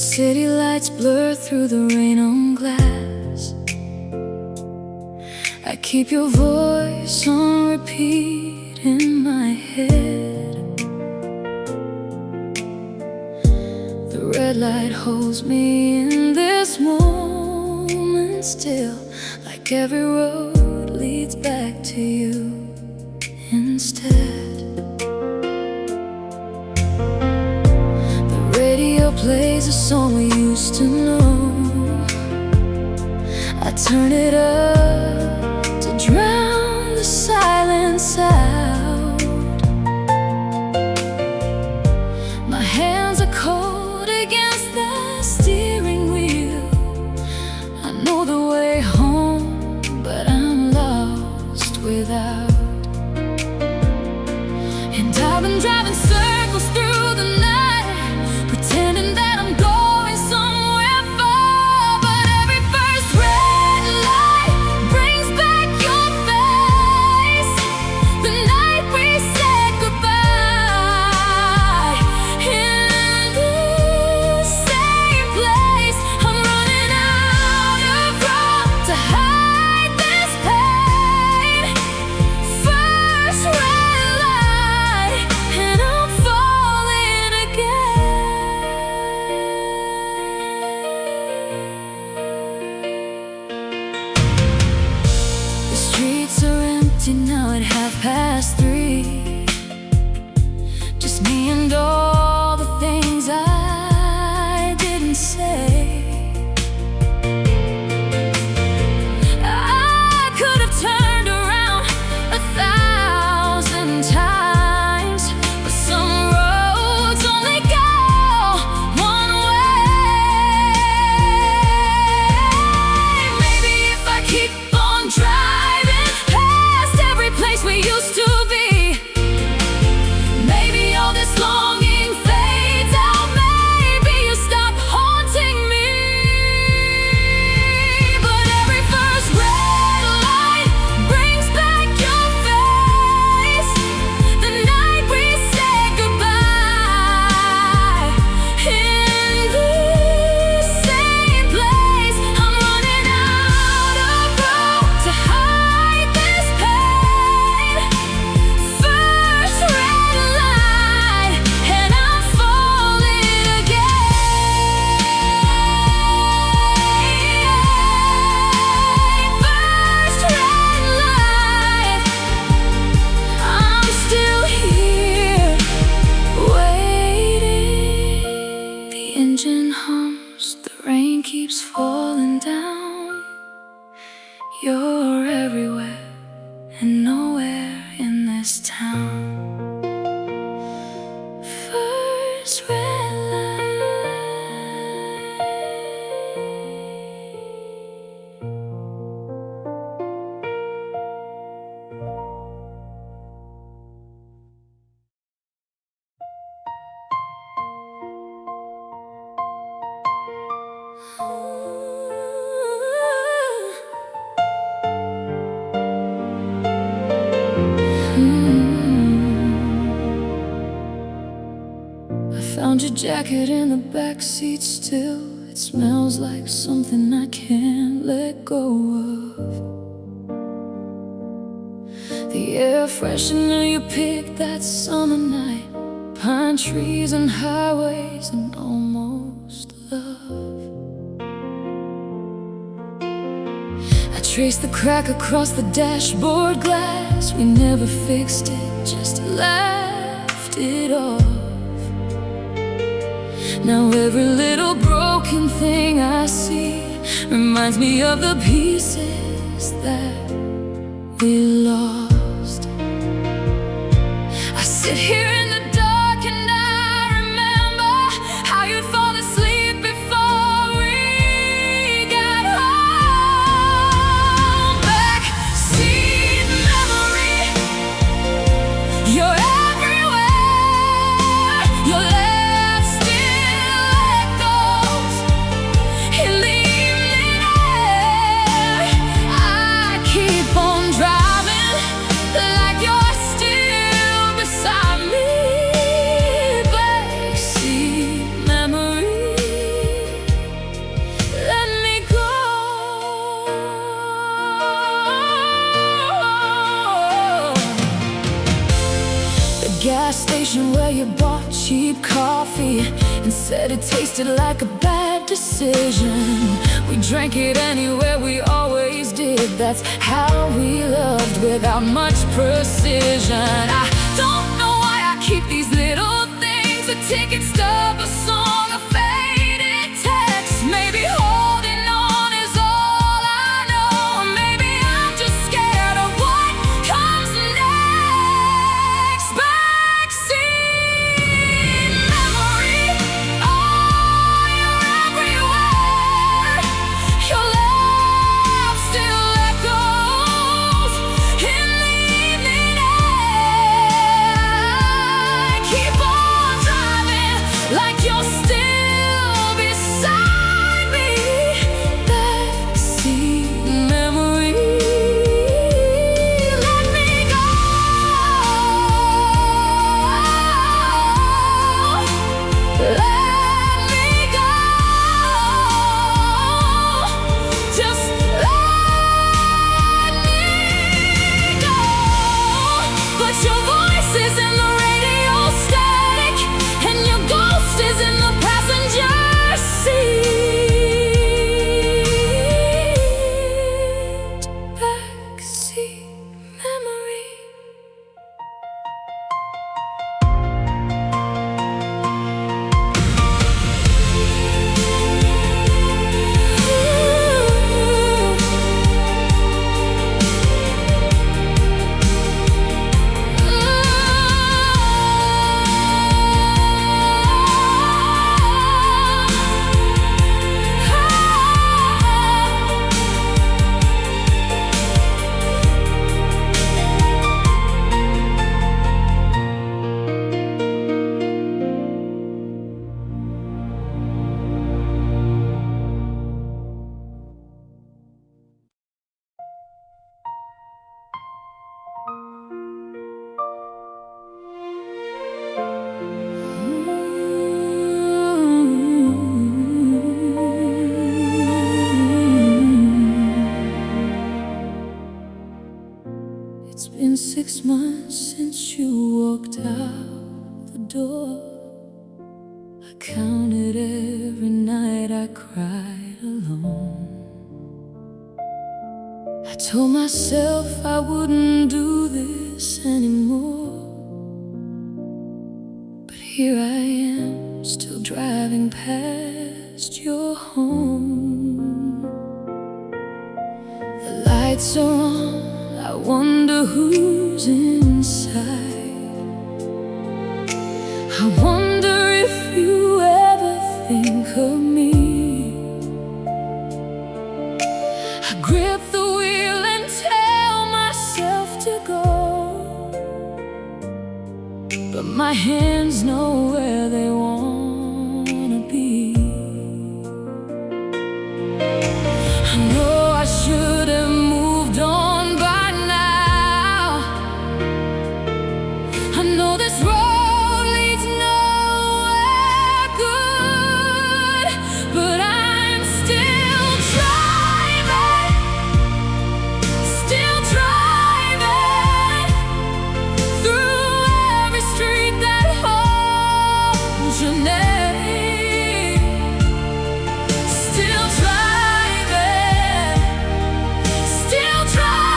city lights blur through the rain on glass. I keep your voice on repeat in my head. The red light holds me in this moment still, like every road leads back to you instead. The radio plays a song we used to know. I turn it up to drown the silence out. My hands are cold against the steering wheel. I know the way home, but I'm lost without. And I've been driving circles through the night, pretending that I'm going somewhere far. But every first red light brings back your face. The night we said goodbye. In the same place, I'm running out of room to hide this pain. First red light, and I'm falling again. The streets are empty now at 3:30. Just me and all the things I didn't say. I could have turned around 1,000 times, but some roads only go one way. Maybe if I keep on driving past every place we used to be, maybe all this longing fades out. Maybe you stop haunting me. But every first red light brings back your face. The night we said goodbye. In the same place, I'm running out of room to hide this pain. First red light, and I'm falling again. First red light, I'm still here waiting. The engine hums, the rain keeps falling down. You're everywhere and nowhere in this town. First red light. I found your jacket in the backseat still. It smells like something I can't let go of. The air freshener you picked that summer night. Pine trees and highways and almost love. I traced the crack across the dashboard glass. We never fixed it, just laughed it off. Now every little broken thing I see reminds me of the pieces that we lost. I sit here in the dark and I remember how you'd fall asleep before we got home. Backseat memory, you're everywhere. Your laugh still echoes in the evening air. I keep on driving like you're still beside me. station where you bought cheap coffee and said it tasted like a bad decision. We drank it anywhere, we always did. That's how we loved, without much precision. I don't know why I keep these little things, a ticket stub, a song, a faded text. Maybe holding on is all I know. Maybe I'm just scared of what comes next. Backseat memory, oh, you're everywhere. Your love still echoes in the evening air. Keep on driving like you're still beside me. Backseat memory, let me go. Let me go. Just let me go. But your voice is in the radio static, and your ghost is in the passenger seat. Backseat memory. It's been 6 months since you walked out the door. I counted every night I cried alone. I told myself I wouldn't do this anymore, but here I am, still driving past your home. The lights are on, I wonder who's inside. I wonder if you ever think of me. I grip the wheel and tell myself to go, but my hands know where they wanna be. I know I should have moved on by now. I know this road leads nowhere good, but I'm still driving through every street that holds your name. Still driving,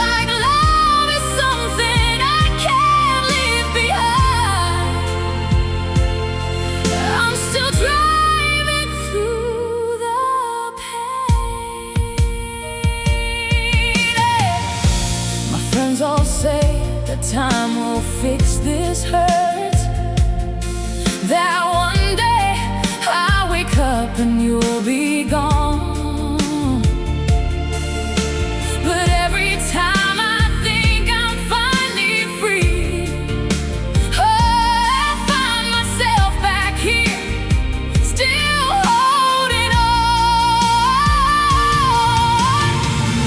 like love is something I can't leave behind. I'm still driving through the pain. My friends all say that time will fix this hurt, that one day I'll wake up and you'll be gone. But every time I think I'm finally free, oh, I find myself back here, still holding on.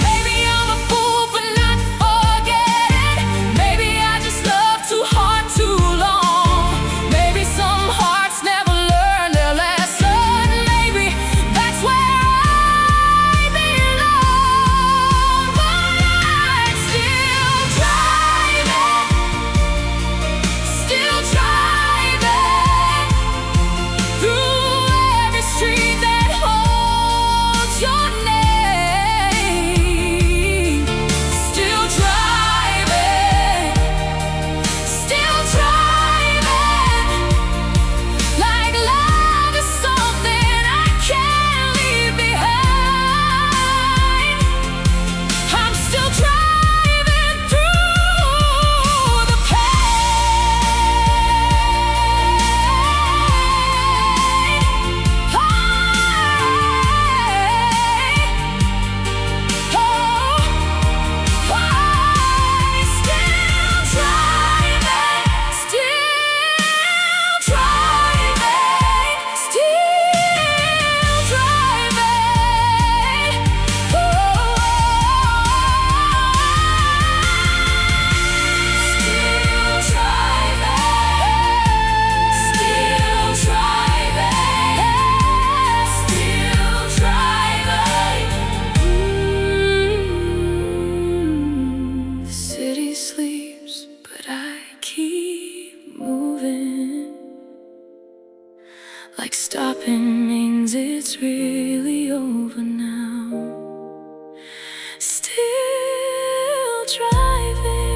Maybe I'm a fool for not forgetting. Maybe I just love too hard too long. Maybe some hearts stopping means it's really over now. Still driving,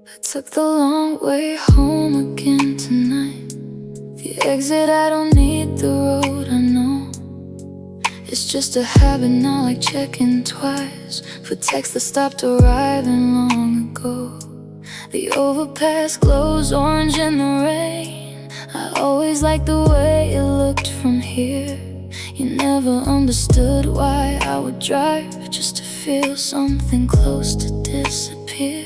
I took the long way home again tonight. The exit, I don't need the road, I know. It's just a habit now, like checking twice for texts that stopped arriving long ago. The overpass glows orange in the rain. I always liked the way it looked from here. You never understood why I would drive just to feel something close to disappear.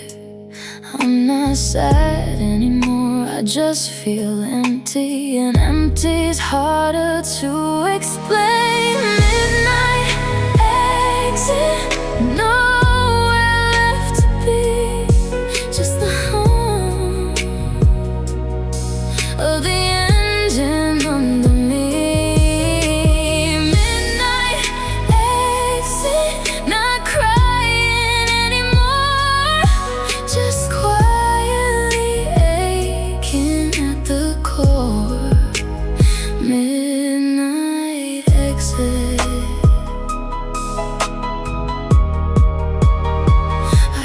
I'm not sad anymore, I just feel empty, and empty's harder to explain. Midnight exit, nowhere left to be, just the hum of the engine under me. Midnight exit, not crying anymore, just quietly aching at the core. Midnight exit.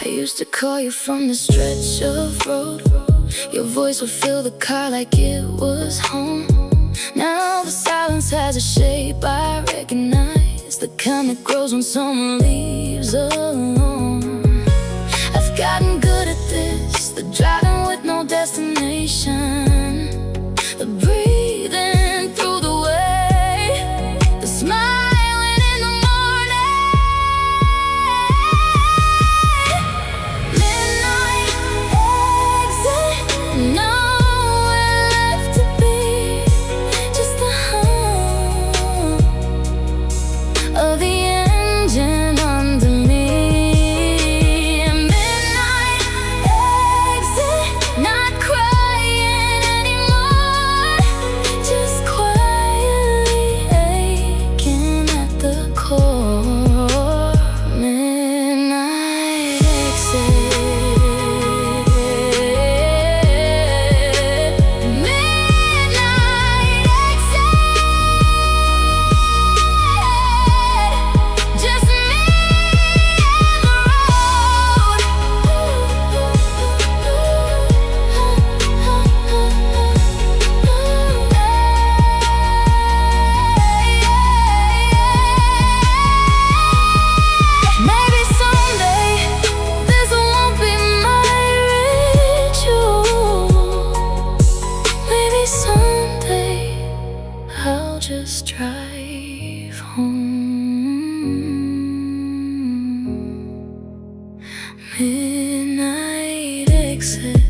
I used to call you from the stretch of road. Your voice would fill the car like it was home. Now the silence has a shape I recognize, the kind that grows when someone leaves alone. I've gotten good at this, the driving with no destination, the breathing through the way, the smiling in the morning. Midnight exit, nowhere left to be, just the hum of the engine under me. Midnight exit, not crying anymore, just quietly aching at the core. Midnight exit. Midnight exit. Just me and the road. Maybe someday this won't be my ritual. Maybe someday I'll just drive home. Midnight exit.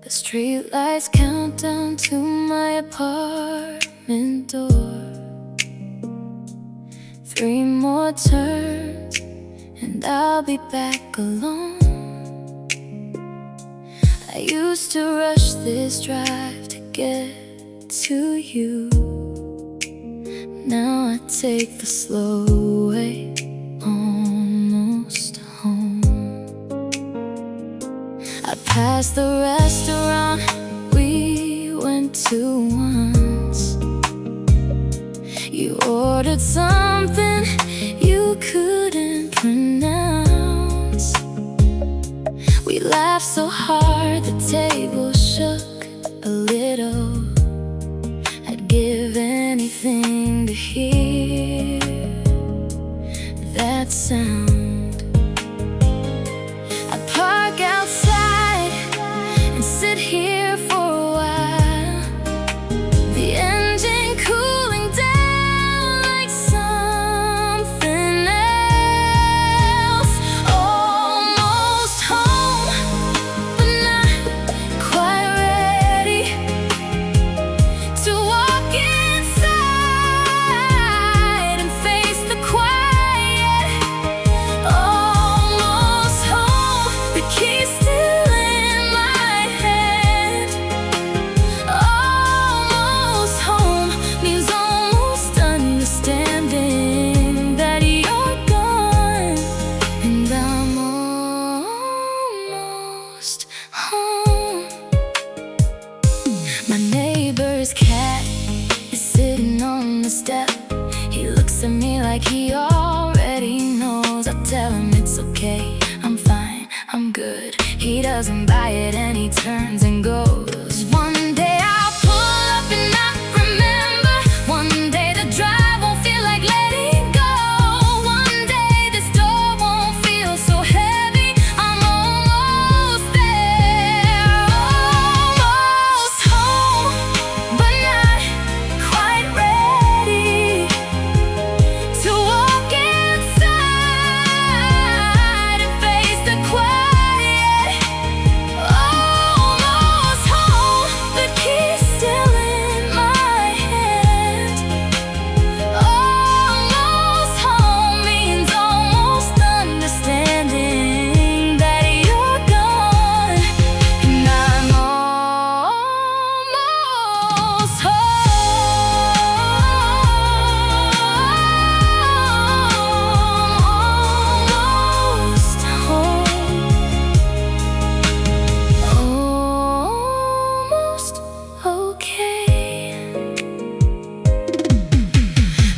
The streetlights count down to my apartment door. 3 more turns and I'll be back alone. I used to rush this drive to get to you. Now I take the slow way, almost home. I passed the restaurant we went to once. You ordered something you couldn't pronounce. We laughed so hard the table shook a little. little, I'd give anything to hear that sound. I'd park outside and sit here for a while, the engine cooling down like something else. Almost home, but not quite ready to walk inside and face the quiet. Almost home, the key's still in my hand. Almost home means almost understanding that you're gone, and I'm almost home. My neighbor's cat is sitting on the step. He looks at me like he already knows. I tell him it's okay, I'm fine, I'm good. He doesn't buy it and he turns and goes. One day I'll pull up and not remember. One day the drive won't feel like letting go. One day this door won't feel so heavy. I'm almost there. Almost home, but not quite ready to walk inside and face the quiet. Almost home, the key's still in my hand. Almost home means almost understanding that you're gone, and I'm almost almost okay.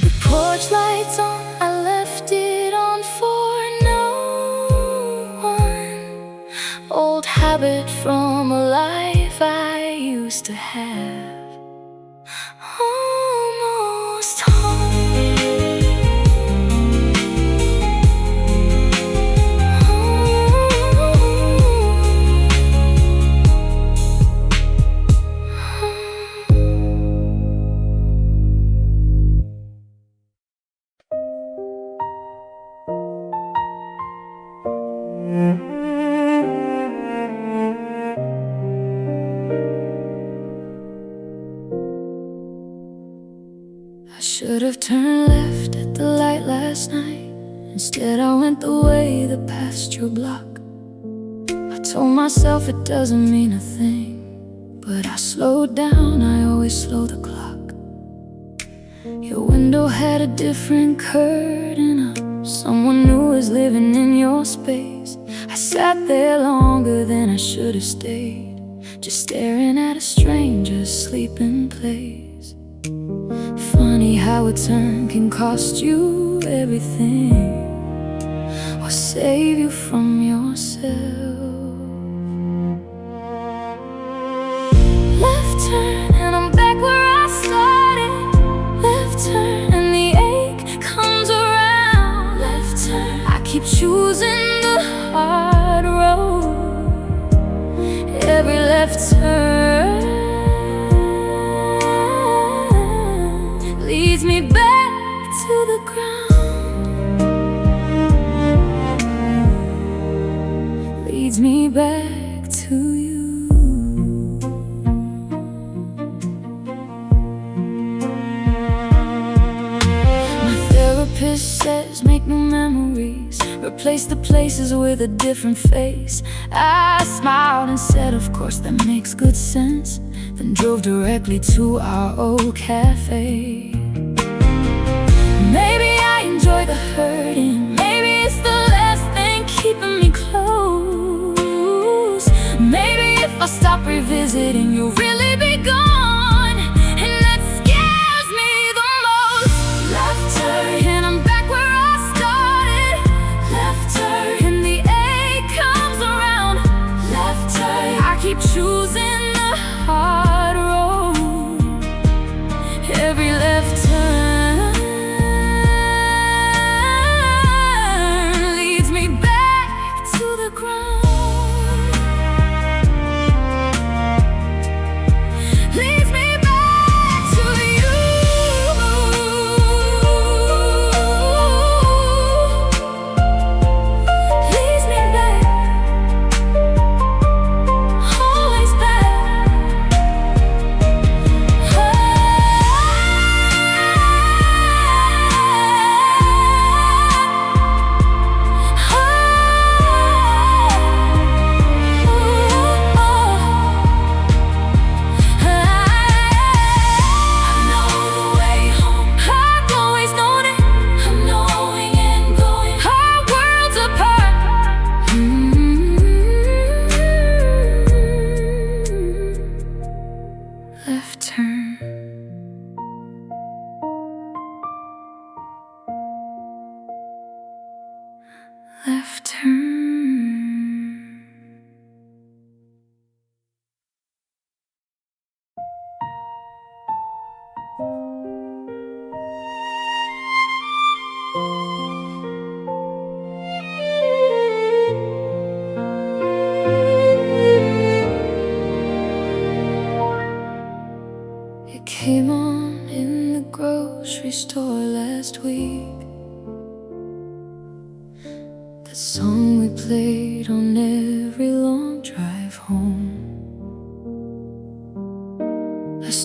The porch lights on, I left it on for no one. Old habit from a life I used to have. Almost I should have turned left at the light last night. Instead I went the way that passed your block. I told myself it doesn't mean a thing, but I slowed down, I always slow the clock. Your window had a different curtain up. Someone new was living in your space. I sat there longer than I should have stayed, just staring at a stranger's sleeping place. Funny how a turn can cost you everything, or save you from yourself. Left turn and I'm back where I started. Left turn and the ache comes around. Left turn, I keep choosing the hard road. Every left turn leads me back to the ground, leads me back to you. My therapist says make new memories, replace the places with a different face. I smiled and said of course that makes good sense, then drove directly to our old cafe. Maybe I enjoy the hurting, maybe it's the last thing keeping me close. Maybe if I stop revisiting, you'll really be gone, and that scares me the most. Left turn and I'm back where I started. Left turn and the ache comes around. Left turn, I keep choosing the hard road.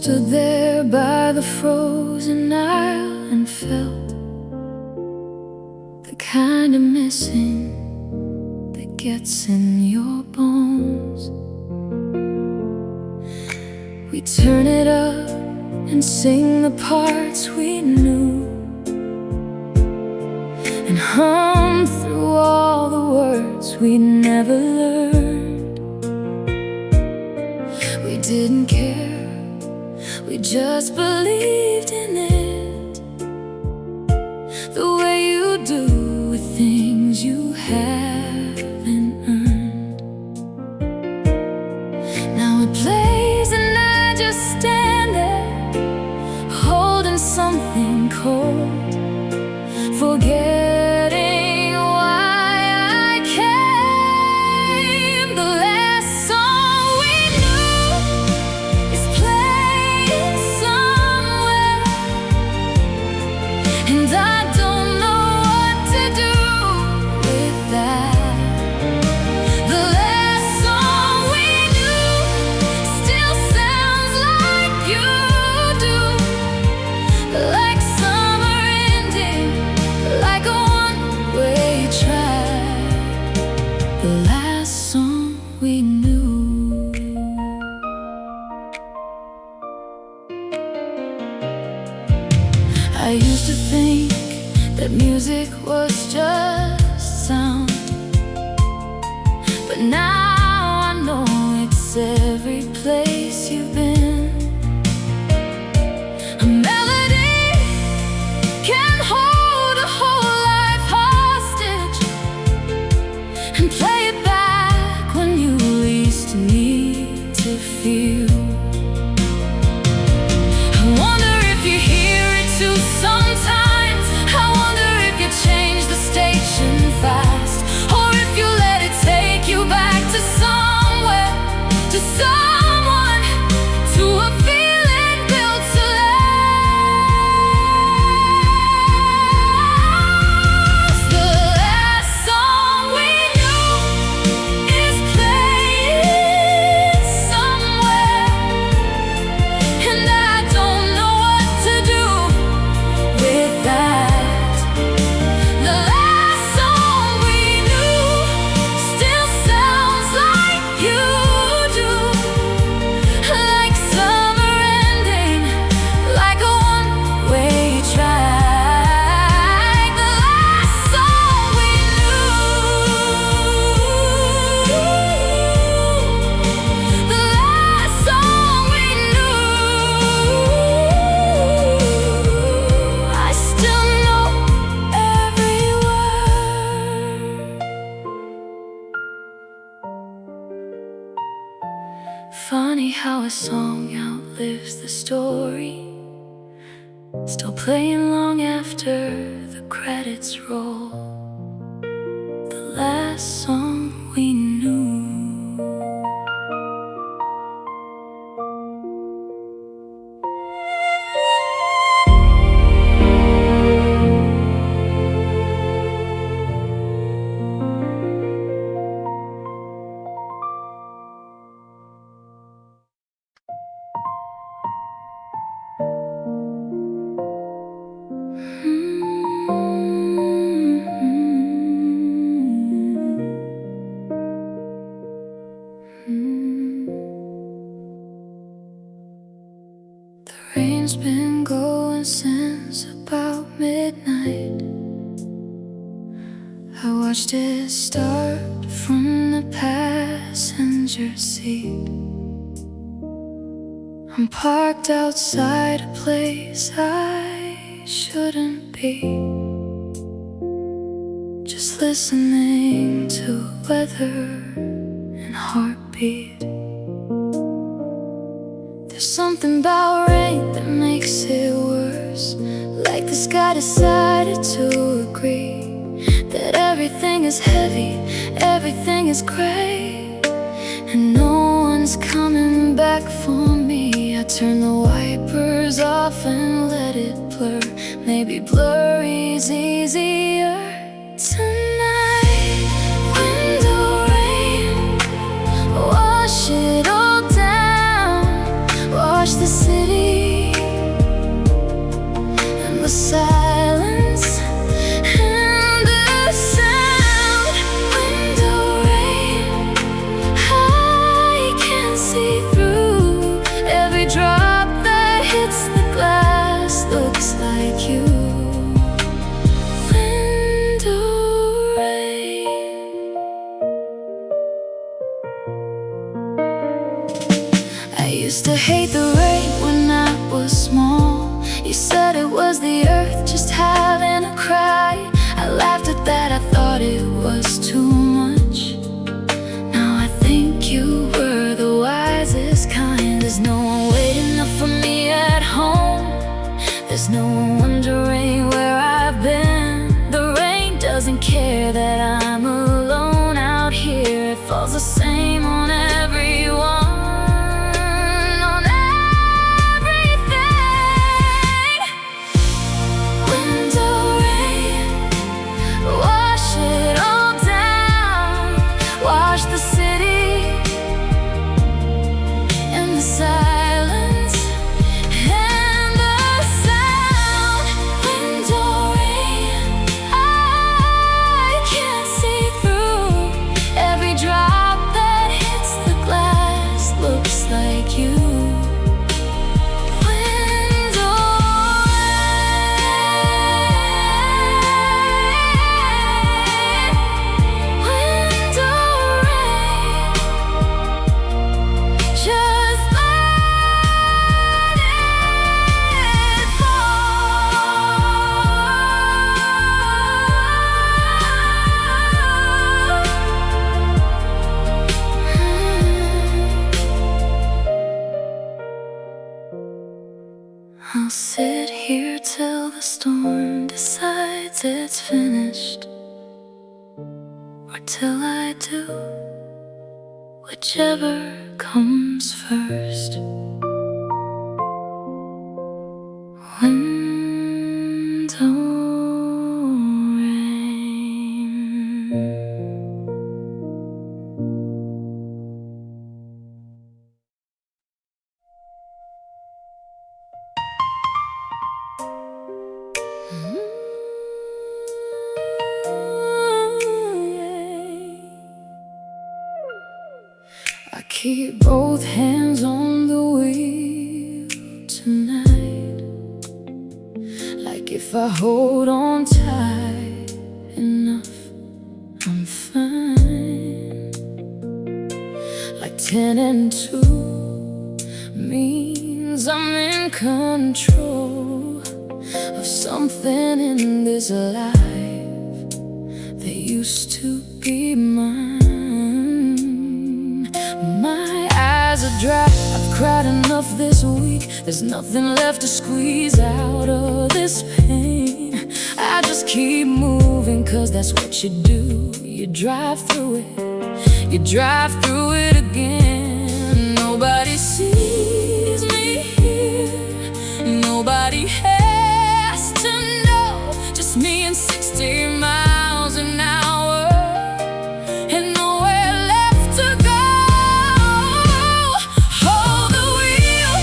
stood there by the frozen aisle and felt the kind of missing that gets in your bones. We turn it up and sing the parts we knew, and hum through all the words we never learned. We didn't care, we just believed in it, the way you do with things you haven't earned. Now it plays and I just stand there holding something cold, forgetting why I came. The last song we knew is playing somewhere, and I don't know what to do with that. The last song we knew still sounds like you do, like summer ending, like a one-way track. The last song we knew. I used to think that music was just sound, but now I know it's every place you've been. A melody can hold a whole life hostage and play it back when you least need to feel. I wonder if you hear it too sometimes. I wonder if you change the station fast, or if you let it take you back to somewhere, to someone, to a feeling built to last. The last song we knew is playing somewhere, and I don't know what to do with that. The last song we knew still sounds like you do, like summer ending, like a one-way track. The last song we knew, the last song we knew. I still know every word. Funny how a song outlives the story, still playing long after the credits roll. The last song we knew. The rain's been going since about midnight. I watched it start from the passenger seat. I'm parked outside a place I shouldn't be, just listening to weather and heartbeat. There's something about rain that makes it worse, like the sky decided to agree that everything is heavy, everything is gray, and no one's coming back for me. I turn the wipers off and let it blur. Maybe blurry's easier tonight. Window rain, wash it all down, wash the city Used to hate the rain when I was small. You said it was the earth just having a cry. I laughed at that, I thought it was too much. Now I think you were the wisest kind. There's no one waiting up for me at home. There's no one wondering where I've been. The rain doesn't care that I'm alone out here. It falls the same on everyone. I'll sit here till the storm decides it's finished, or till I do, whichever comes first. Wind or rain. I keep both hands on the wheel tonight. Like if I hold on tight enough, I'm fine. Like 10 and 2 means I'm in control of something in this life that used to be mine. My eyes are dry, I've cried enough this week. There's nothing left to squeeze out of this pain. I just keep moving, cause that's what you do. You drive through it, you drive through it again. Nobody sees me here, nobody has to know. Just me and 60 miles an hour, and nowhere left to go. Hold the wheel,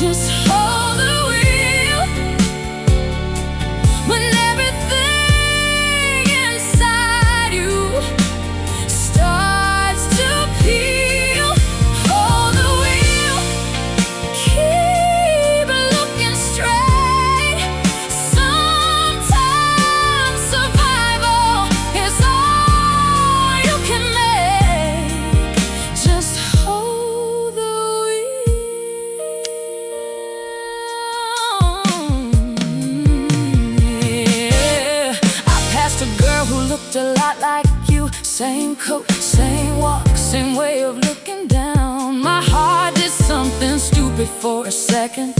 just hold the wheel. When everything inside you starts to peel, hold the wheel, keep looking straight. Sometimes survival is all you can make. Just hold the wheel. Yeah. I passed a girl who looked a lot like you. Same coat, same walk, same way of looking down. My heart did something stupid for a second.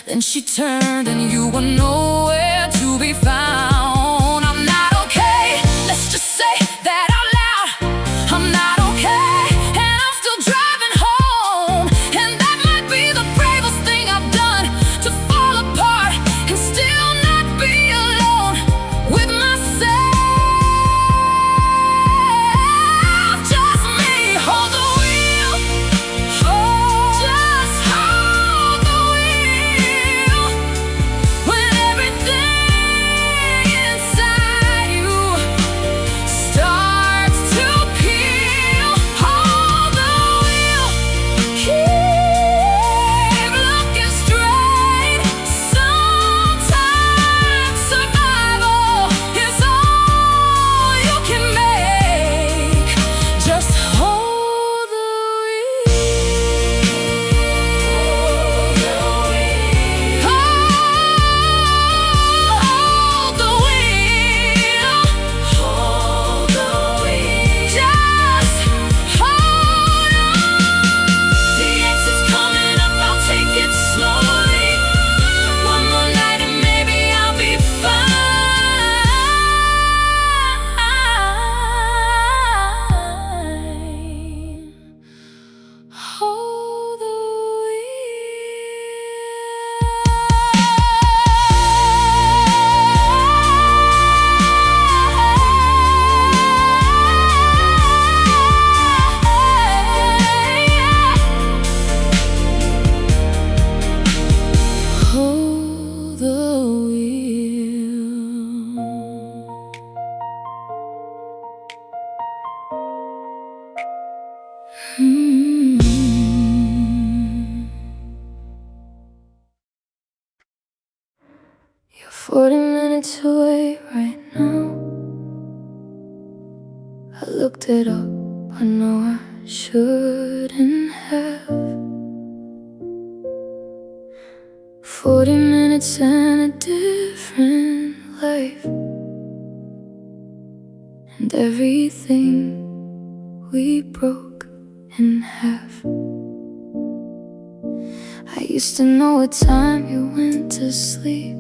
Then she turned and you were nowhere to be found. I'm not okay, let's just say that out loud. I'm not okay, and I'm still driving home. And that might be the bravest thing I've done, to fall apart and still not be alone with myself. Just me, hold the wheel. Just hold the wheel. When everything 40 minutes away right now. I looked it up, I know I shouldn't have. 40 minutes and a different life, and everything we broke in half. I used to know what time you went to sleep.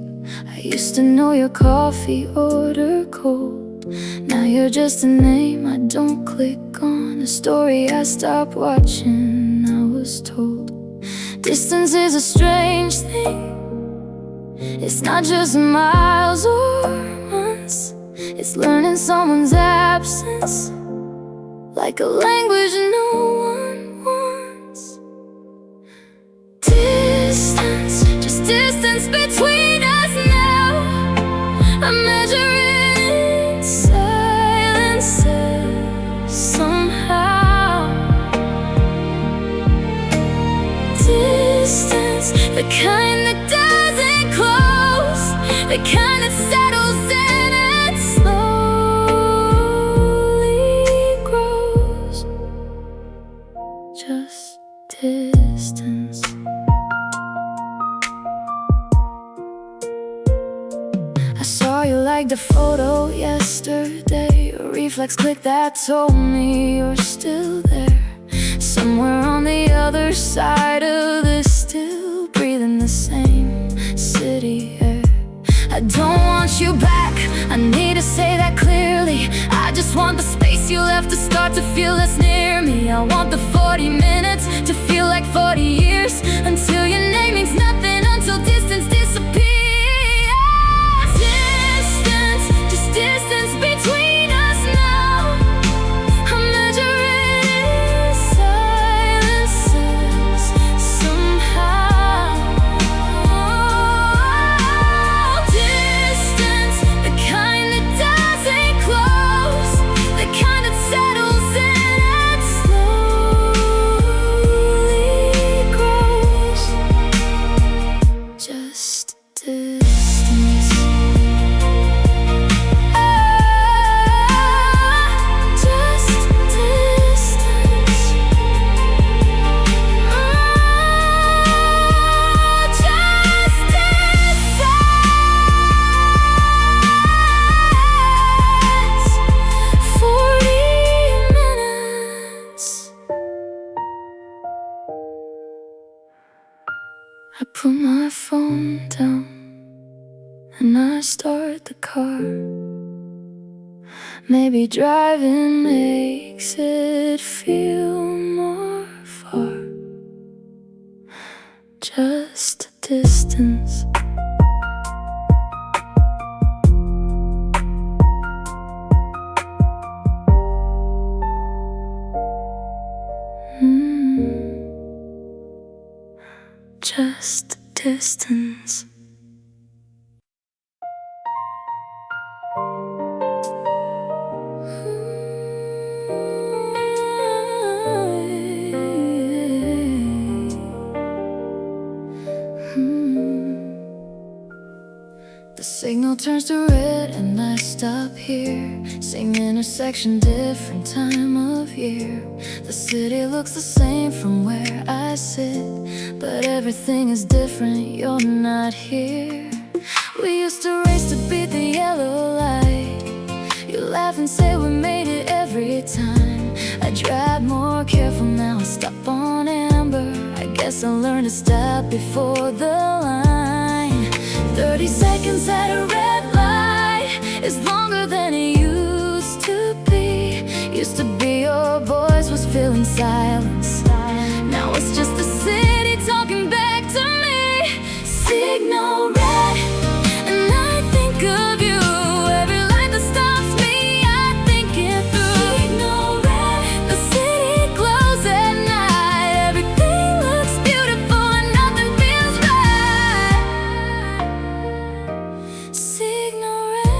I used to know your coffee order cold. Now you're just a name I don't click on, a story I stopped watching, I was told. Distance is a strange thing. It's not just miles or months. It's learning someone's absence, like a language no one wants. Distance, just distance between us now. I measure it in silences somehow. Distance, the kind that doesn't close, the kind that settles in and slowly grows. Just distance. I saw you like the photo yesterday, a reflex click that told me you're still there, somewhere on the other side of this, still breathing the same city air. I don't want you back, I need to say that clearly. I just want the space you left to start to feel less near me. I want the 40 minutes to feel like 40 years, until your name means nothing, until distance disappears. Distance, just distance between us now. I measure it in silences somehow. Distance, the kind that doesn't close, the kind that settles in and slowly grows. Just distance. Just distance. Just distance. 40 minutes. I put my phone down and I start the car. Maybe driving makes it feel more far. Just distance. Just distance. The signal turns to red and I stop here. Same intersection, different time of year. The city looks the same from where I sit, but everything is different, you're not here. We used to race to beat the yellow light. You laugh and say we made it every time. I drive more careful now, I stop on amber. I guess I learned to stop before the line. 30 seconds at a red light is longer than it used to be. Used to be your voice was filling silence. Now it's just the city talking back to me. Signal red, and I think of you. Every light that stops me, I think it through. Signal red, the city glows at night. Everything looks beautiful and nothing feels right. Signal red.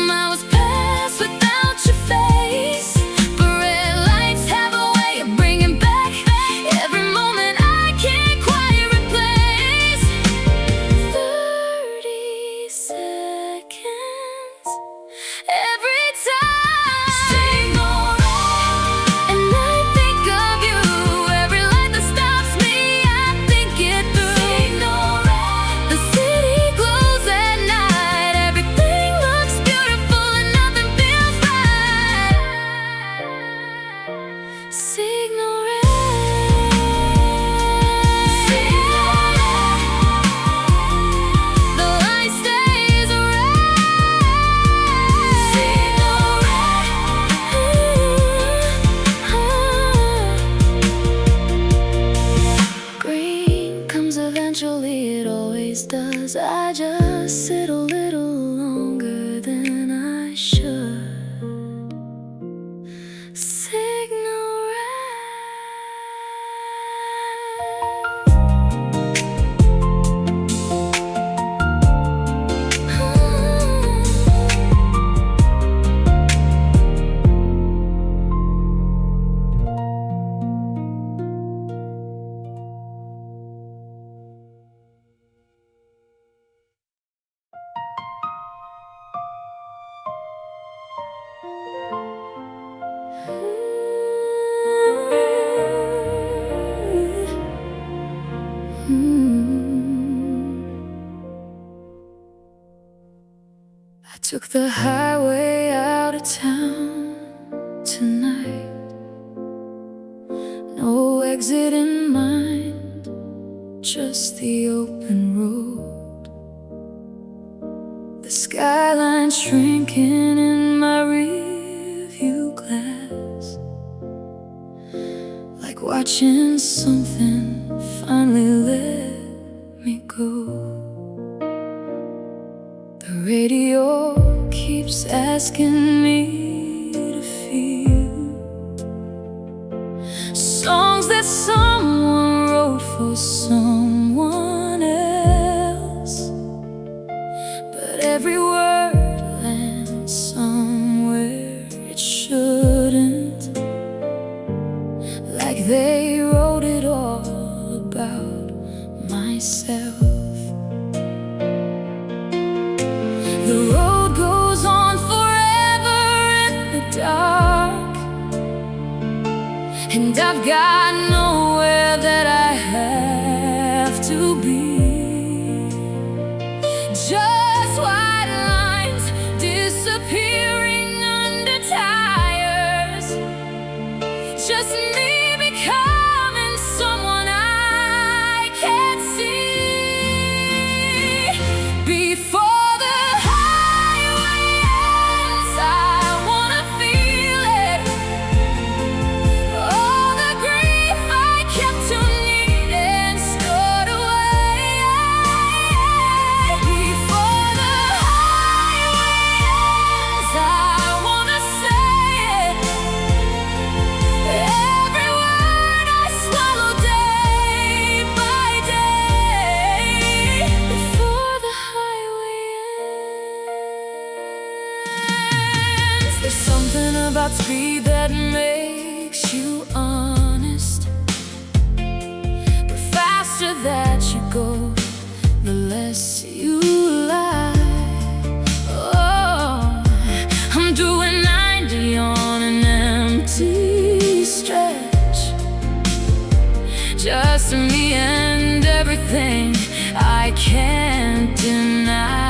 miles pass without your face, but red lights have a way of bringing back every moment I can't quite replace. 30 seconds every time. Signal red, and I think of you. Every light that stops me, I think it through. Signal red, the city glows at night. Everything looks beautiful and nothing feels right. Signal red. The light stays red. Signal red. Green comes eventually, it always does. I just sit a little longer than I should. Signal I took the highway out of town tonight. No exit in mind, just the open road. The skyline shrinking in my rearview glass, like watching something finally let me go. The radio keeps asking me to feel songs that someone wrote for someone else, but every word lands somewhere it shouldn't, like they wrote it all about myself. The road goes on forever in the dark, and I've got nowhere that I have to be. Just white lines disappearing under tires. Just me becoming someone I can't see. Before about speed that makes you honest, but faster that you go, the less you lie. Oh, I'm doing 90 on an empty stretch, just me and everything I can't deny.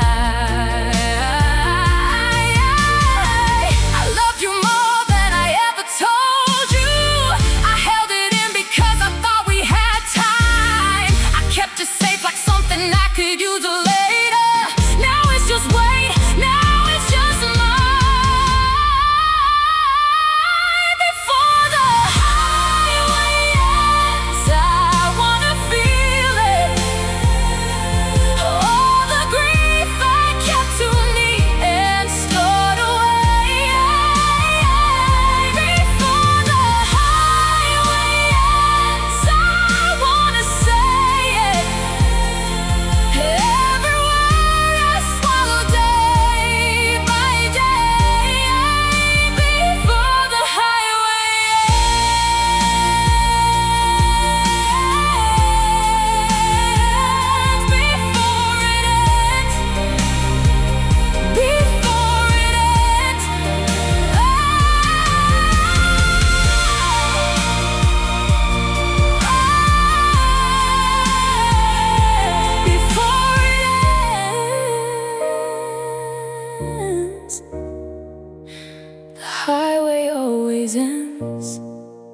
always ends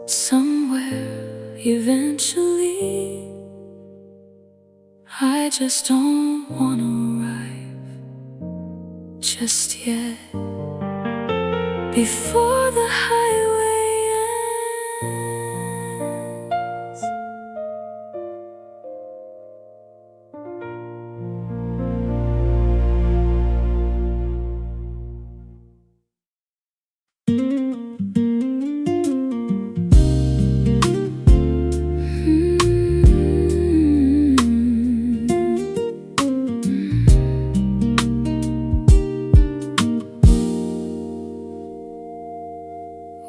somewhere eventually. I just don't wanna arrive just yet before the highway ends.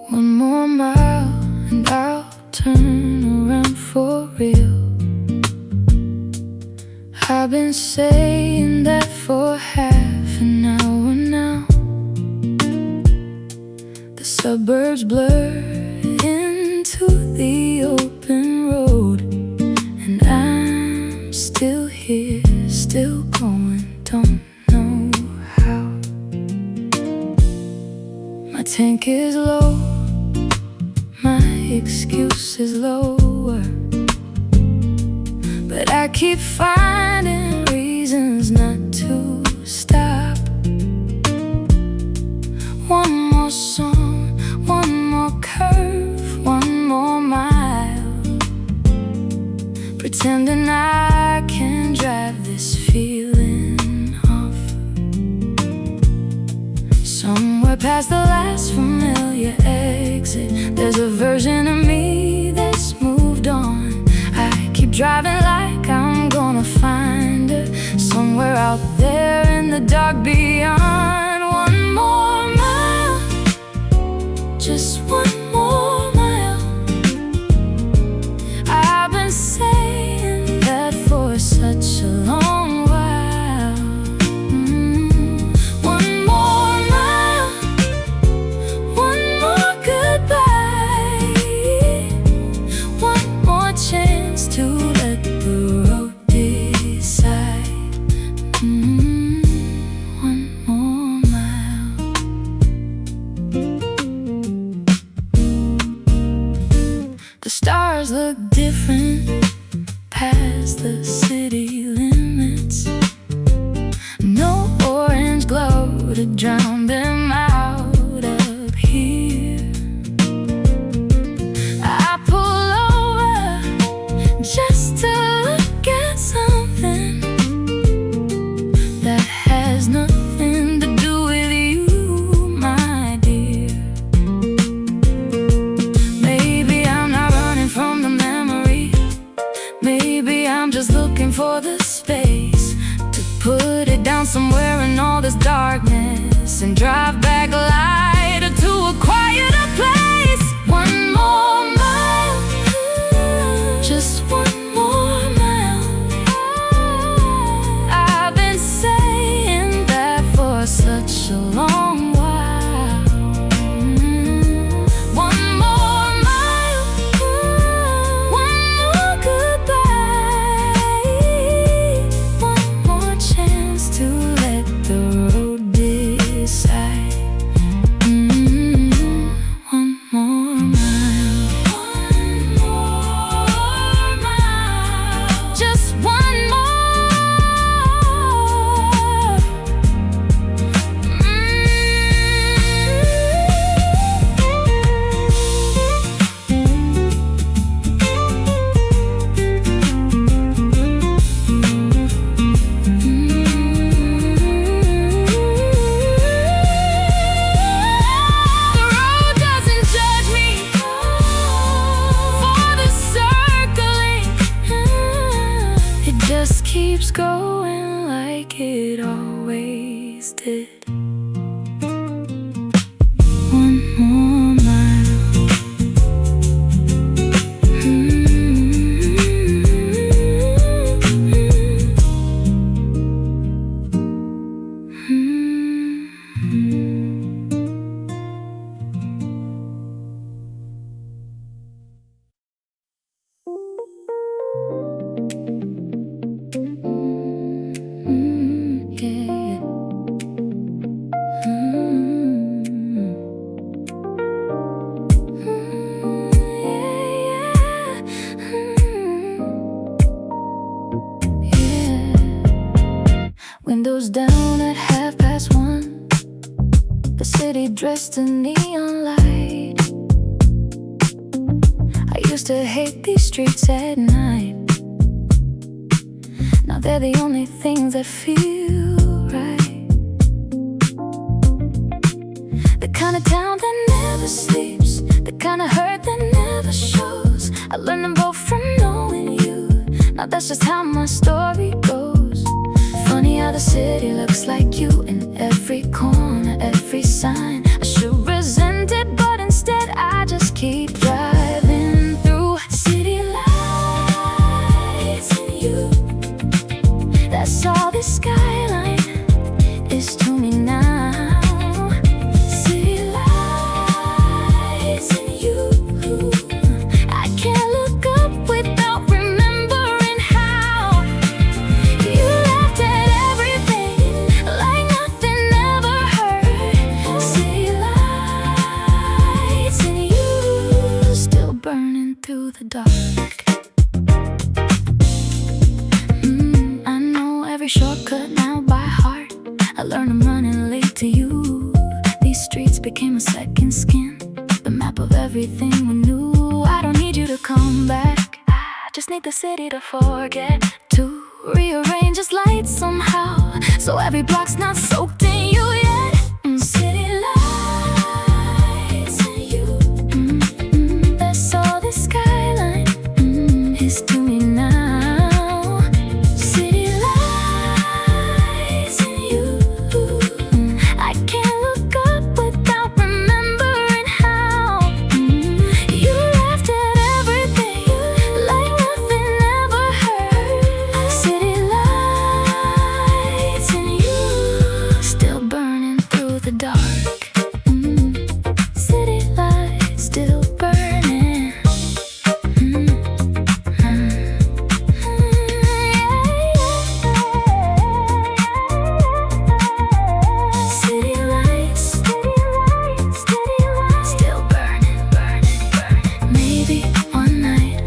One more mile and I'll turn around for real. I've been saying that for half an hour now. The suburbs blur into the open road, and I'm still here, still going, don't know how. My tank is low, my excuse is lower, but I keep finding reasons not to stop. One more song, one more curve, one more mile, pretending I can drive this feeling off. Somewhere past the last familiar exit, there's a version of me that's moved on. I keep driving like I'm gonna find her somewhere out there in the dark beyond. One more mile, just one more mile. I've been saying that for such a long while. One more mile, one more goodbye, one more chance to let the road decide. One more mile. The stars look different past the city limits. No orange glow to drown them out up here. I pull over just to look at something that has nothing to do with you, my dear. Maybe I'm not running from the memory. Maybe I'm just looking for the space to put it down somewhere in all this darkness and drive back lighter to a quieter place. One more mile, just one more mile. I've been saying that for such a long while. One more mile, one more goodbye, one more chance to let the road decide. One more mile, one more mile, just one more. The road doesn't judge me for the circling. It just keeps going like it always did. One more mile. Yeah. city dressed in neon light. I used to hate these streets at night. Now they're the only thing that feel right. The kind of town that never sleeps, the kind of hurt that never shows. I learned them both from knowing you. Now that's just how my story goes. Funny how the city looks like you in every corner, every sign. I should resent it, but instead I just keep driving through city lights and you. That's all this skyline is to me now. City lights and you. I can't look up without remembering how you laughed at everything like nothing ever hurt. City lights and you still burning through the dark. I know every shortcut now by heart. I learned I'm running late to you. These streets became a second skin, the map of everything we knew. I don't need you to come back, I just need the city to forget, to rearrange its lights somehow, so every block's not soaked in you yet. City lights and you. That's all the skyline is to me now. City lights and you. I can't look up without remembering how you laughed at everything like nothing ever hurt. City lights and you still burning through the dark. City lights still burning. City lights, still burning, burning, burning. Maybe one night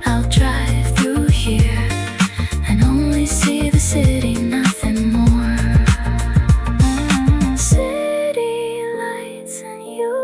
I'll drive through here and only see the city, nothing more. City lights and you.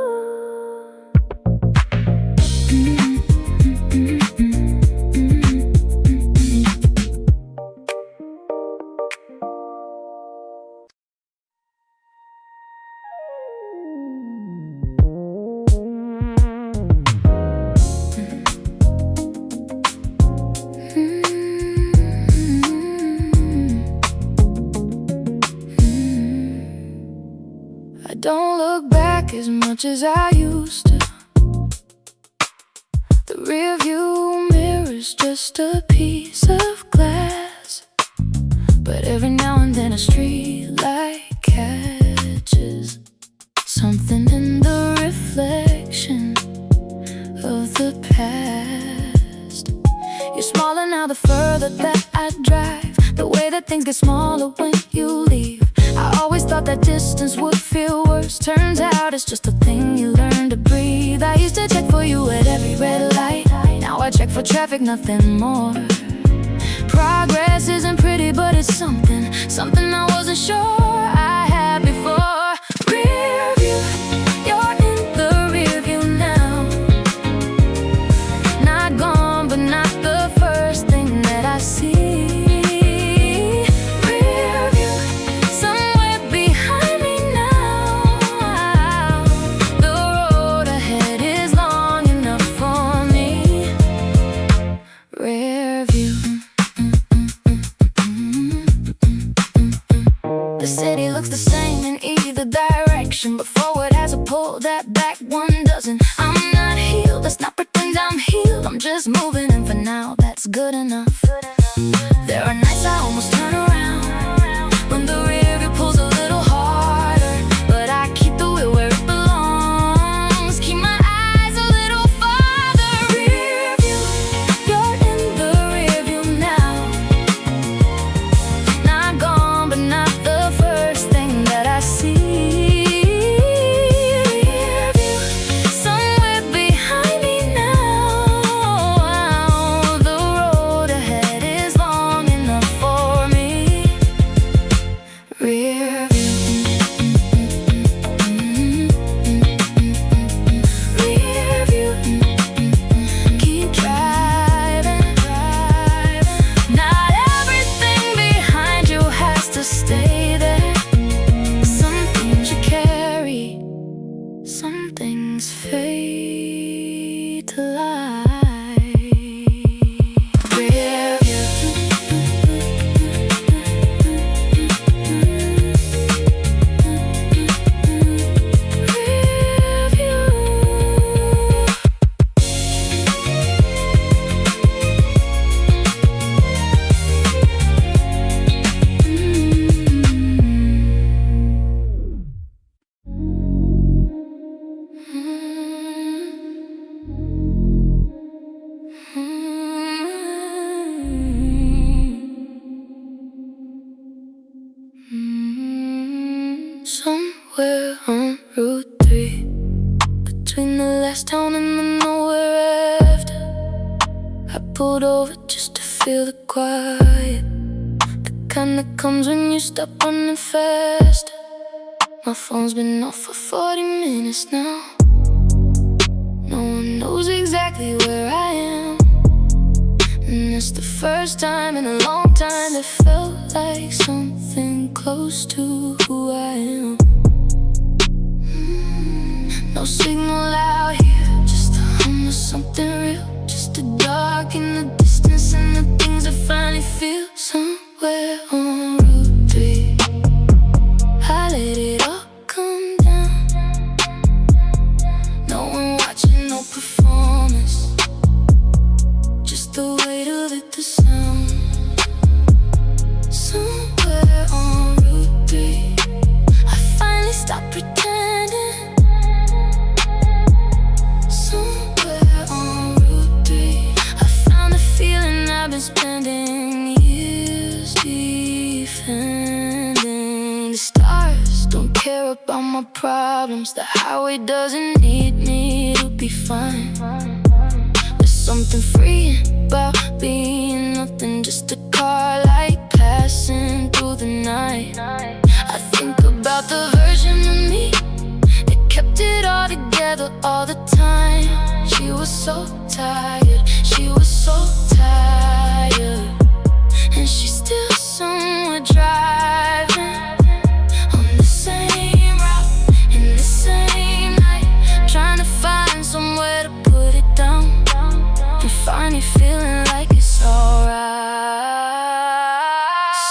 I don't look back as much as I used to. The rearview mirror's just a piece of glass, but every now and then a street light catches something in the reflection of the past. You're smaller now the further that I drive, the way that things get smaller when you leave. I always thought that distance would feel worse. Turns out it's just a thing you learn to breathe. I used to check for you at every red light. Now I check for traffic, nothing more. Progress isn't pretty, but it's something, something I wasn't sure I had before. Rearview, you're in the rearview now. Not gone, but not the first thing that I see. Rearview, somewhere behind me now. The road ahead is long enough for me. Rearview. The city looks the same in either direction, but forward has a pull that back one doesn't. I'm not healed, let's not pretend I'm healed. I'm just moving, and for now that's good enough. There are nights I almost turn around when the rearview pulls a little harder, but I keep the wheel where it belongs. Keep my eyes a little farther. Rearview, you're in the rearview now. Not gone, but not the first thing that I see. Rearview, somewhere behind me now. The road ahead things fade to light. Rearview. Somewhere on Route 3, between the last town and the nowhere after, I pulled over just to feel the quiet, the kind that comes when you stop running faster. My phone's been off for 40 minutes now. No one knows exactly where I am, and it's the first time in a long time that felt like something close to who I am. No signal out here, just the hum of something real, just the dark in the distance and the things I finally feel. Somewhere on Route 3, I let it all come down. No one watching, no performance, just the weight of it, the sound. Somewhere on Route 3, I finally stopped pretending. Somewhere on Route 3, I found the feeling I've been spending years defending. The stars don't care about my problems, the highway doesn't need me to be fine. There's something freeing about being nothing, just a car light passing through the night. I think about the version of me that kept it all together all the time. She was so tired, she was so tired, and she's still somewhere driving on the same route in the same night, trying to find somewhere to put it down and finally feeling like it's alright.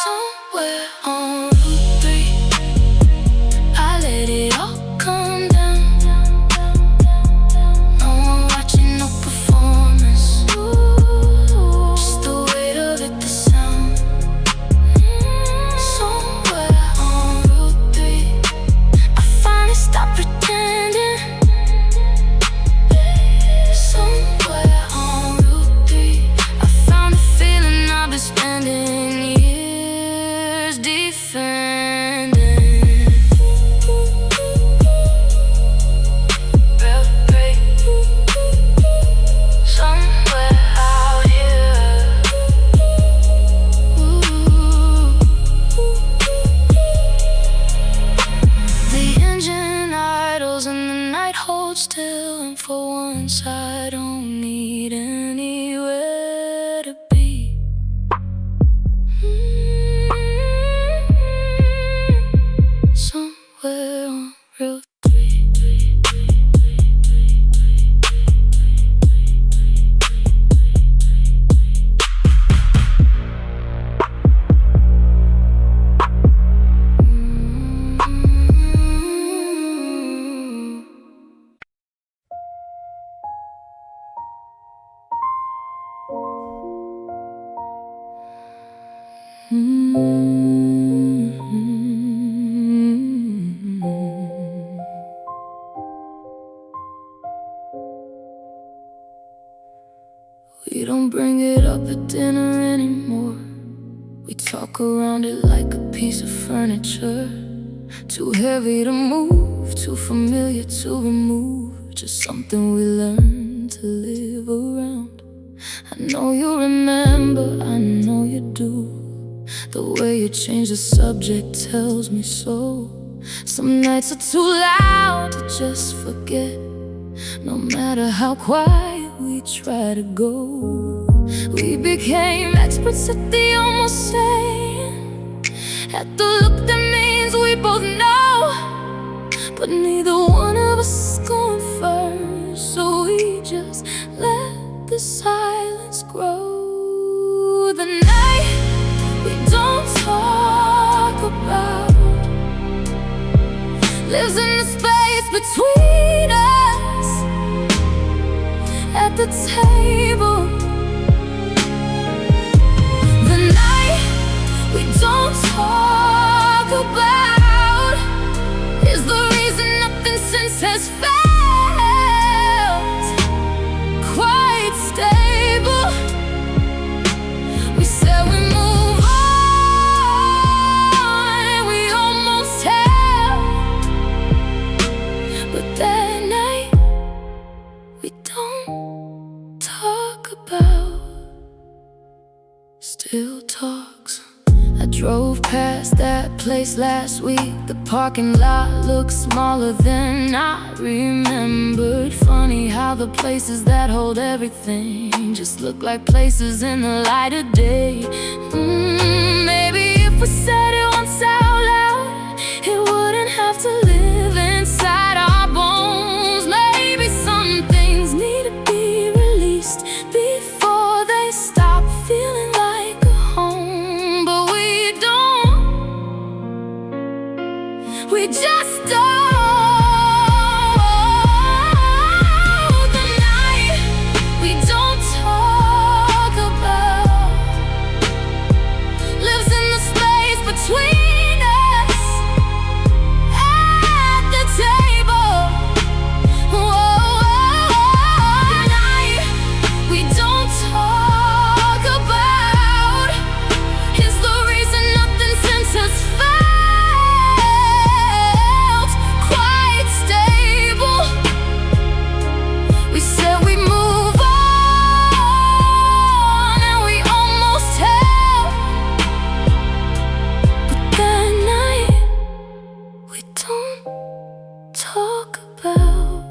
Somewhere on Route 3, I let it all come down. No one watching, no performance, just the weight of it, the sound. Somewhere on Route 3, I finally stopped pretending. Somewhere on Route 3, I found the feeling I've been spending years defending. Real great, somewhere out here. The engine idles and the night holds still, and for once I don't need anywhere to be. Somewhere on Route 3. We don't bring it up at dinner anymore. We talk around it like a piece of furniture. Too heavy to move, too familiar to remove, just something we learned to live around. I know you remember, I know you do. The way you change the subject tells me so. Some nights are too loud to just forget. No matter how quiet we try to go, we became experts at the almost saying, at the look that means we both know, but neither one of us is going first. the silence grow. The night we don't talk about lives in the space between us at the table. The night we don't talk about is the reason nothing since has felt quite stable. We said we move on, and we almost have, but that night we don't talk about still talks. I drove past that place last week. The parking lot looked smaller than I remembered. Funny how the places that hold everything just look like places in the light of day. Maybe if we said it once out loud, it wouldn't have to live inside our bones. Maybe some things need to be released before they stop feeling like a home. But we don't, we just don't. The night we don't talk about lives in the space between us at the table. The night we don't talk about is the reason nothing since has felt quite stable. We said we move on, and we almost have, but that night we don't talk about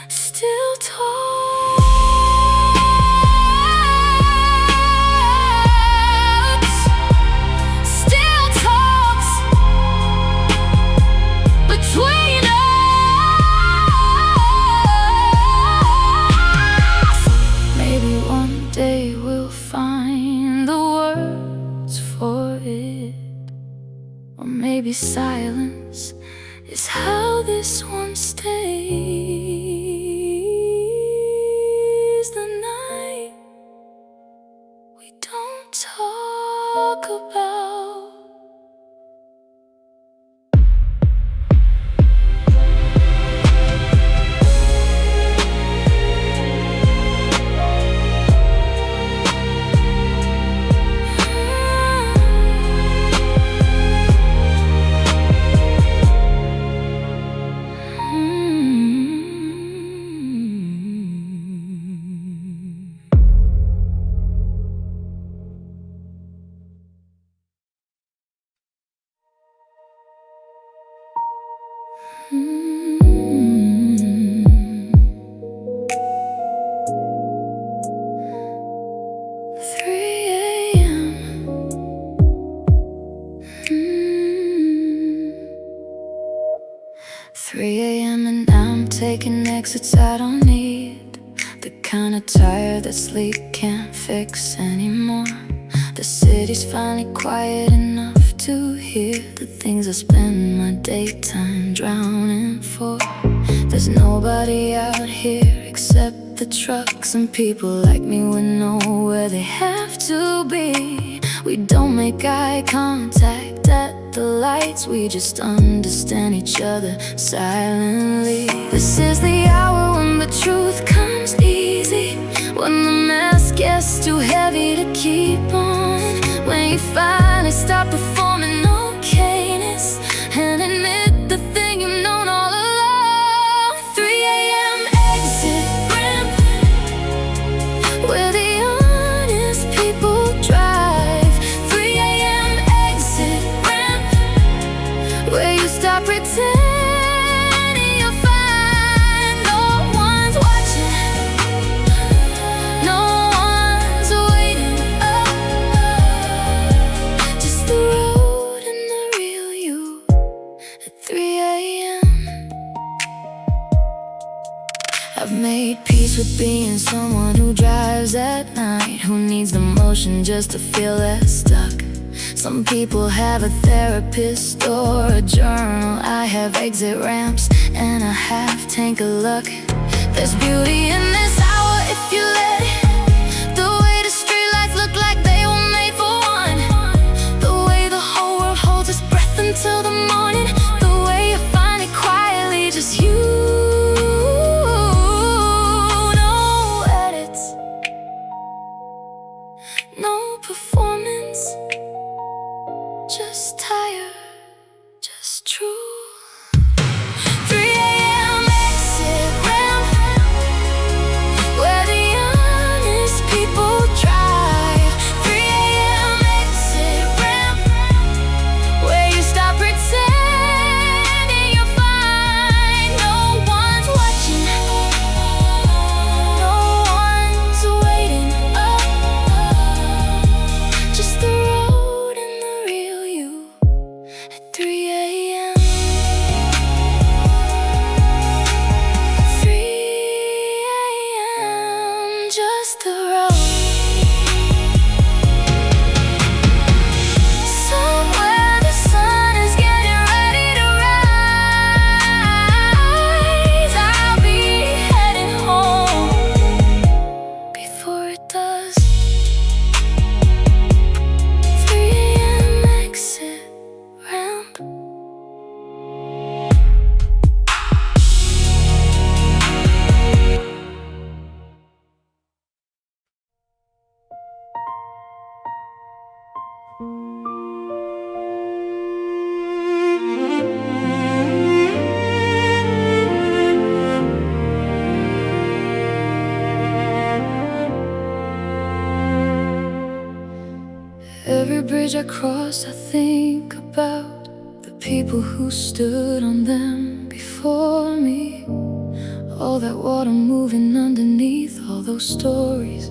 still talks, still talks between us. Maybe one day we'll find the words for it, or maybe silence is how this one stays. The night we don't talk about. And I'm taking exits I don't need, the kind of tire that sleep can't fix anymore. The city's finally quiet enough to hear the things I spend my daytime drowning for. There's nobody out here except the trucks and people like me with nowhere they have to be. We don't make eye contact at the lights, we just understand each other silently. This is the hour when the truth comes easy, when the mask gets too heavy to keep on, when you finally stop performing okayness and admit the thing you've known all along. 3 a.m. exit ramp, where the honest people drive. 3 a.m. exit ramp, where you stop pretending you're fine. No one's watching, no one's waiting up, just the I've made peace with being someone who drives at night, who needs the motion just to feel less stuck. Some people have a therapist or a journal. I have exit ramps and a half tank of luck. There's beauty in this hour if you let it. The way the streetlights look like they were made for one. The way the whole world holds its breath until the morning. The way you find it quietly, just you. No edits, no performance. Just tired, just true. 3 a.m. exit ramp, where the honest people drive. 3 a.m. exit ramp, where you stop pretending you're fine. No one's watching, no one's waiting up. Just the road and the real you at 3 a.m. 3 a.m. Just the road. Somewhere the sun is getting ready to rise. I'll be heading home before it does. 3 a.m. exit ramp. Every bridge I cross, I think about the people who stood on them before me. All that water moving underneath, all those stories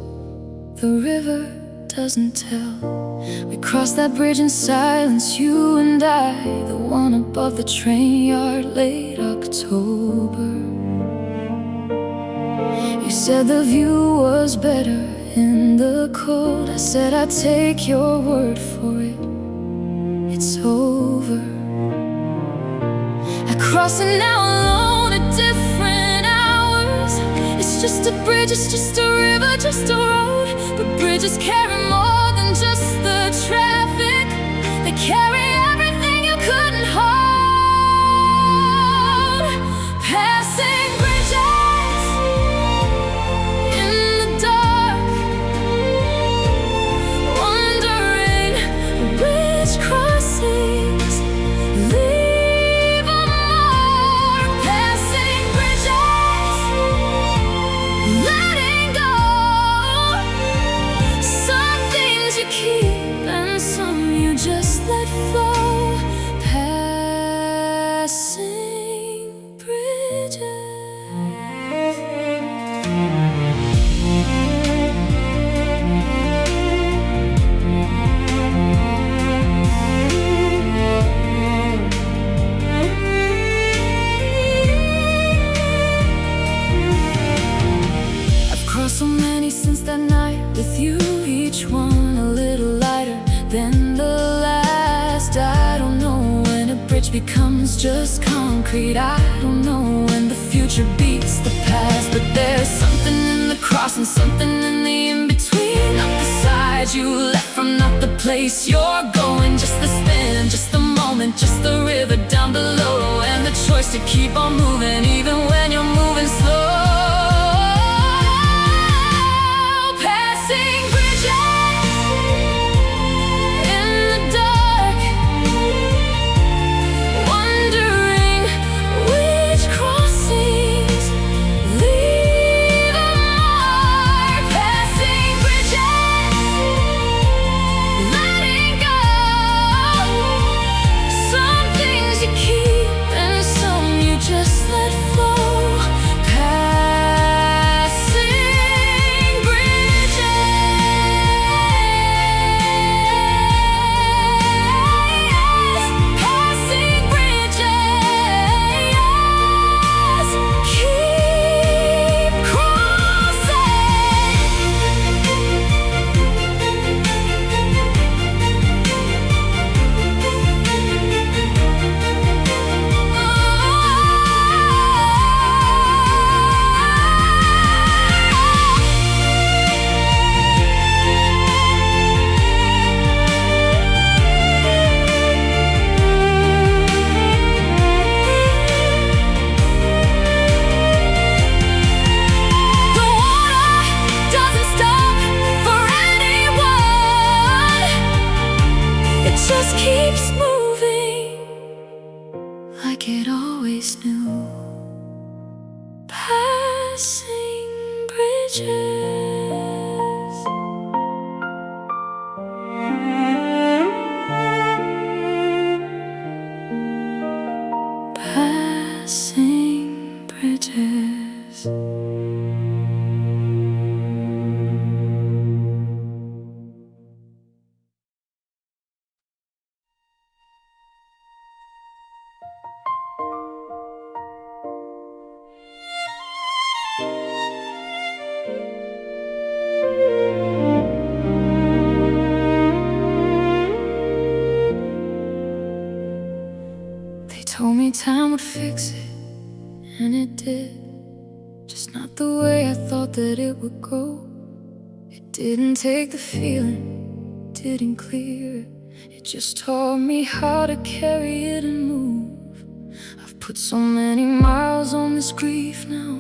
the river doesn't tell. We crossed that bridge in silence, you and I, the one above the train yard, late October. You said the view was better in the cold. I said I'd take your word for it. It's over. I cross it now alone at different hours. It's just a bridge, it's just a river, just a road. But bridges carry more than just the traffic. They carry everything you couldn't hold. Passing bridges in the dark, wondering which crossings leave a mark. Passing bridges, letting go. Some things you keep and some you just let flow. Passing bridges. I've crossed so many since that night with you, each one a little lighter than the last. I don't know when a bridge becomes just concrete. I don't know when the future beats the past. But there's something in the cross and something in the in-between. Not the side you left from, not the place you're going. Just the spin, just the moment, just the river down below. And the choice to keep on moving even when you're moving slow. Passing bridges in the dark, wondering which crossings leave a mark. Passing bridges, letting go. Some things you keep and some you just let flow. Passing bridges. Passing bridges. Told me time would fix it, and it did. Just not the way I thought that it would go. It didn't take the feeling, didn't clear it. It just taught me how to carry it and move. I've put so many miles on this grief now.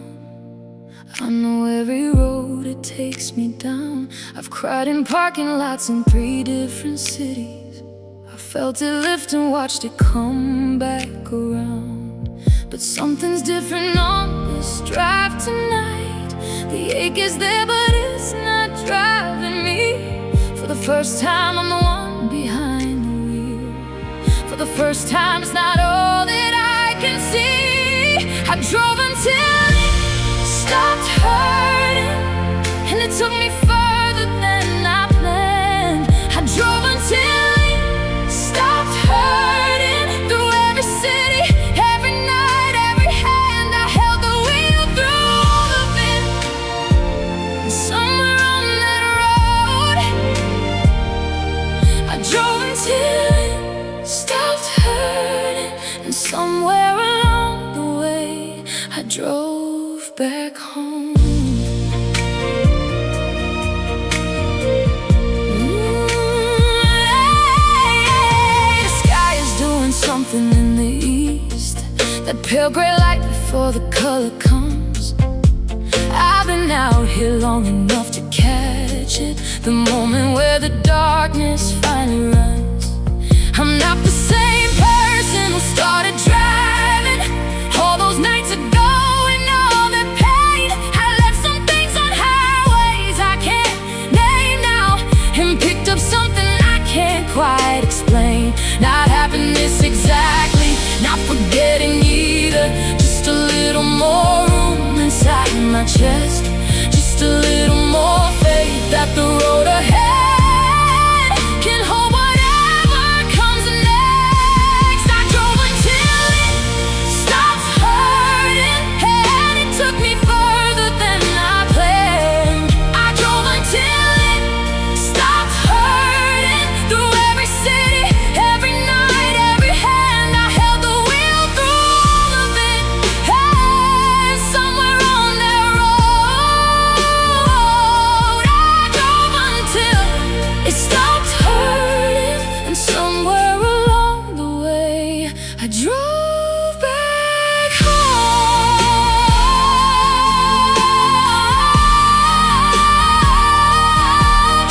I know every road it takes me down. I've cried in parking lots in 3 different cities. I felt it lift and watched it come back around. But something's different on this drive tonight. The ache is there, but it's not driving me. For the first time, I'm the one behind the wheel. For the first time, it's not all that I can see. I drove until it stopped hurting, and it took me further than I planned. I drove until stopped hurting through every city, every night, every hand. I held the wheel through all of it. And somewhere on that road, I drove until it stopped hurting. And somewhere along the way, I drove back home. Something in the east, that pale gray light before the color comes. I've been out here long enough to catch it, the moment where the darkness finally runs. I'm not the same person who started driving all those nights ago, and all the pain. I left some things on highways I can't name now, and picked up something I can't quite explain. Not happiness exactly, not forgetting either. Just a little more room inside my chest, just a little more faith that the road ahead can hold whatever comes next. I drove until it stopped hurting, and it took me further than I planned. I drove until it stopped hurting through every city, every night, every hand. I held the wheel through all of it. And somewhere on that road, I drove until it stopped hurting. And somewhere along the way, I drove back home.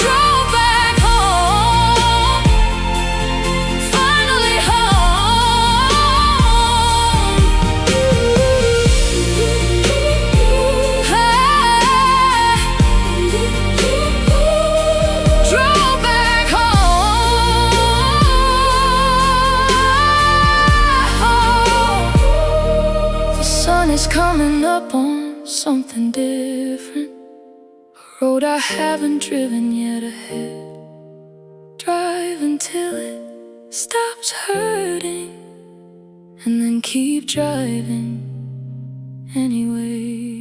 Drove back home. Finally home. Drove back home. The sun is coming up on something different, a road I haven't driven yet ahead. Drive until it stops hurting, and then keep driving anyway.